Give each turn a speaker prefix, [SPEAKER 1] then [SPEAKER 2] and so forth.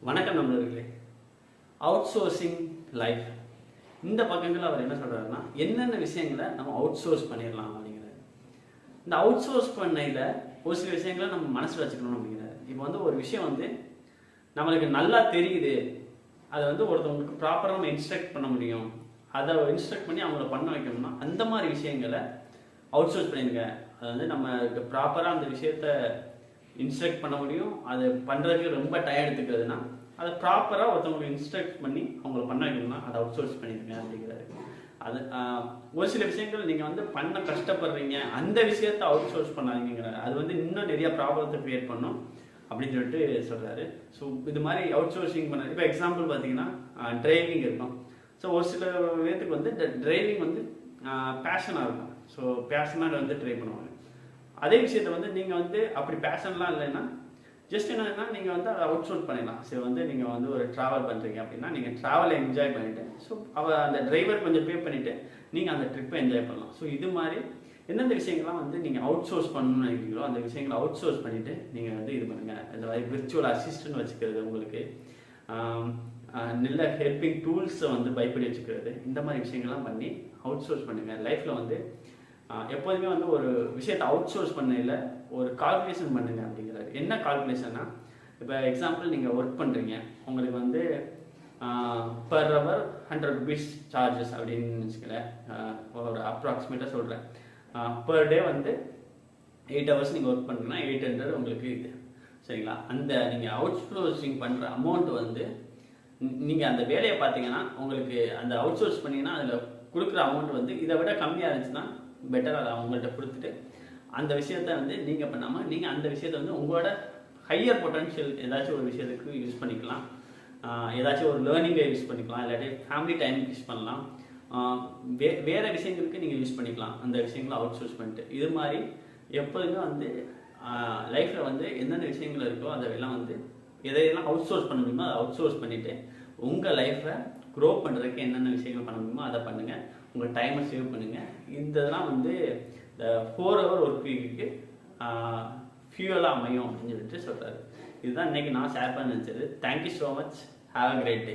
[SPEAKER 1] வணக்கம் நண்பர்களே. Out sourcing life இந்த பக்கங்கள் அவர் என்ன சொல்றாருன்னா, என்னென்ன விஷயங்களை நம்ம அவுட் சோர்ஸ் பண்ணிடலாம் அப்படிங்கிறாரு. இந்த அவுட் சோர்ஸ் பண்ணையில் ஒரு சில விஷயங்களை நம்ம மனசில் வச்சுக்கணும் அப்படிங்கிறாரு. இப்போ வந்து ஒரு விஷயம் வந்து நம்மளுக்கு நல்லா தெரியுது, அதை வந்து ஒருத்தவங்களுக்கு ப்ராப்பராக நம்ம இன்ஸ்ட்ரக்ட் பண்ண முடியும், அதை இன்ஸ்ட்ரக்ட் பண்ணி அவங்கள பண்ண வைக்கணும்னா அந்த மாதிரி விஷயங்களை அவுட் சோர்ஸ் பண்ணிடுங்க. அது வந்து நம்ம ப்ராப்பராக அந்த விஷயத்த இன்ஸ்ட்ரக்ட் பண்ண முடியும். அது பண்ணுறதுக்கு ரொம்ப டைம் எடுத்துக்கிறதுனா அதை ப்ராப்பராக ஒருத்தவங்களுக்கு இன்ஸ்ட்ரக்ட் பண்ணி அவங்கள பண்ண வைக்கணும்னா அதை அவுட் சோர்ஸ் பண்ணிடுங்க அப்படிங்கிறாரு. அது ஒரு சில விஷயங்கள் நீங்கள் வந்து பண்ண கஷ்டப்படுறீங்க, அந்த விஷயத்த அவுட் சோர்ஸ் பண்ணாதீங்கிறாரு. அது வந்து இன்னும் நிறைய ப்ராப்ளத்தை க்ரியேட் பண்ணும் அப்படின்னு சொல்லிட்டு சொல்கிறாரு. ஸோ இது மாதிரி அவுட் சோர்சிங் பண்ண, இப்போ எக்ஸாம்பிள் பார்த்தீங்கன்னா டிரைவிங் இருக்கும். ஸோ ஒரு சில பேர்த்துக்கு வந்து டிரைவிங் வந்து பேஷனாக இருக்கும். ஸோ பேஷனாக வந்து ட்ரை பண்ணுவாங்க. அதே விஷயத்த வந்து நீங்கள் வந்து அப்படி பேஷன்லாம் இல்லைன்னா ஜஸ்ட் என்னன்னா நீங்கள் வந்து அதை அவுட் சோர்ஸ் பண்ணிடலாம். சரி, வந்து நீங்கள் வந்து ஒரு ட்ராவல் பண்ணுறீங்க அப்படின்னா நீங்கள் ட்ராவலை என்ஜாய் பண்ணிவிட்டு, ஸோ அந்த டிரைவர் கொஞ்சம் பே பண்ணிவிட்டு நீங்கள் அந்த ட்ரிப்பை என்ஜாய் பண்ணலாம். ஸோ இது மாதிரி எந்தெந்த விஷயங்கள்லாம் வந்து நீங்கள் அவுட் சோர்ஸ் பண்ணணும்னு நினைக்கிறீங்களோ அந்த விஷயங்களை அவுட் சோர்ஸ் பண்ணிவிட்டு நீங்கள் வந்து இது பண்ணுங்கள். இந்த மாதிரி விர்ச்சுவல் அசிஸ்டன்ட் வச்சுக்கிறது, உங்களுக்கு நல்ல ஹெல்பிங் டூல்ஸை வந்து பயப்படி வச்சுக்கிறது, இந்த மாதிரி விஷயங்கள்லாம் பண்ணி அவுட் சோர்ஸ் பண்ணுங்கள். லைஃப்பில் வந்து எப்போதுமே வந்து ஒரு விஷயத்தை அவுட் சோர்ஸ் பண்ணையில் ஒரு கால்குலேஷன் பண்ணுங்க அப்படிங்கிறாரு. என்ன கால்குலேஷன்னா, இப்போ எக்ஸாம்பிள் நீங்கள் ஒர்க் பண்ணுறீங்க, உங்களுக்கு வந்து பர் ஹவர் 100 rupees சார்ஜஸ் அப்படின்னு வச்சுக்கலேன். ஒரு அப்ராக்சிமேட்டாக சொல்கிறேன். பர் டே வந்து 8 hours நீங்கள் ஒர்க் பண்ணுறீங்கன்னா 800 உங்களுக்கு இது, சரிங்களா? அந்த நீங்கள் அவுட் சோர்சிங் பண்ணுற அமௌண்ட் வந்து நீங்கள் அந்த வேலையை பார்த்தீங்கன்னா உங்களுக்கு அந்த அவுட் சோர்ஸ் பண்ணிங்கன்னா அதில் கொடுக்குற அமௌண்ட் வந்து இதை விட கம்மியாக இருந்துச்சுன்னா பெட்டராக அதை அவங்கள்ட்ட கொடுத்துட்டு அந்த விஷயத்த வந்து நீங்கள் பண்ணாமல் நீங்கள் அந்த விஷயத்த வந்து உங்களோட ஹையர் பொட்டன்ஷியல் ஏதாச்சும் ஒரு விஷயத்துக்கு யூஸ் பண்ணிக்கலாம். ஏதாச்சும் ஒரு லேர்னிங்கை யூஸ் பண்ணிக்கலாம், இல்லாட்டி ஃபேமிலி டைமுக்கு யூஸ் பண்ணலாம், வேறு விஷயங்களுக்கு நீங்கள் யூஸ் பண்ணிக்கலாம். அந்த விஷயங்களை அவுட் சோர்ஸ் பண்ணிட்டு இது மாதிரி எப்போதுமே வந்து லைஃப்பில் வந்து எந்தெந்த விஷயங்கள் இருக்கோ அதெல்லாம் வந்து எதையெல்லாம் அவுட் சோர்ஸ் பண்ண முடியுமோ அதை அவுட் சோர்ஸ் பண்ணிவிட்டு உங்கள் லைஃப்பை க்ரோ பண்ணுறதுக்கு என்னென்ன விஷயங்கள் பண்ண முடியுமோ அதை பண்ணுங்கள். உங்கள் டைமை சேவ் பண்ணுங்கள். இதெல்லாம் வந்து இந்த 4 hour ஒர்க் வீக்குக்கு ஃபியூவலாக அமையும் அப்படின்னு சொல்லிட்டு சொல்கிறாரு. இதுதான் இன்றைக்கி நான் ஷேர் பண்ண நினச்சது. Thank you so much. Have a great day.